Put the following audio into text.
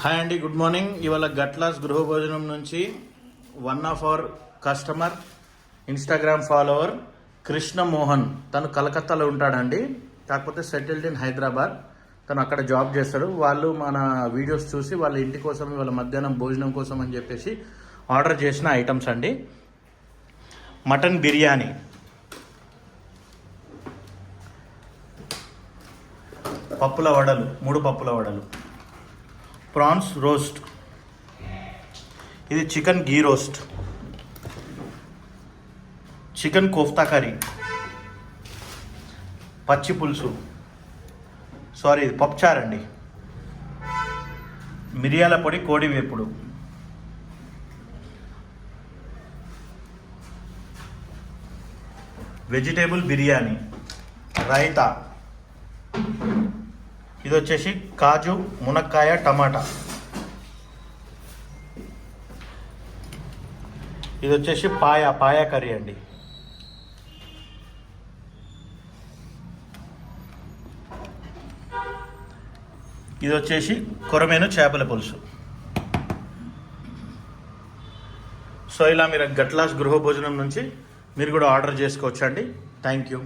Hi అండి, good morning. ఇవాళ గట్లాస్ గృహ భోజనం నుంచి one of our customer, Instagram follower Krishna Mohan. తను కలకత్తాలో ఉంటాడండి, కాకపోతే సెటిల్డ్ ఇన్ హైదరాబాద్. తను అక్కడ జాబ్ చేస్తాడు. వాళ్ళు మన వీడియోస్ చూసి వాళ్ళ ఇంటి కోసం వాళ్ళ మధ్యాహ్నం భోజనం కోసం అని చెప్పేసి ఆర్డర్ చేసిన ఐటమ్స్ అండి. మటన్ బిర్యానీ, పప్పుల వడలు, 3 పప్పుల వడలు, ప్రాన్స్ రోస్ట్, ఇది చికెన్ గీ రోస్ట్, చికెన్ కోఫ్తా కర్రీ, పచ్చి పులుసు, సారీ ఇది పప్పుచారు అండి, మిరియాల పొడి, కోడి వేపుడు, వెజిటేబుల్ బిర్యానీ, రైతా, ఇది వచ్చేసి కాజు, మునక్కాయ, టమాటా, ఇది వచ్చేసి పాయ కర్రీ అండి. ఇది వచ్చేసి కొరమేను చేపల పులుసు. సో ఇలా మీరు గట్లాస్ గృహ భోజనం నుంచి మీరు కూడా ఆర్డర్ చేసుకోవచ్చండి. Thank you.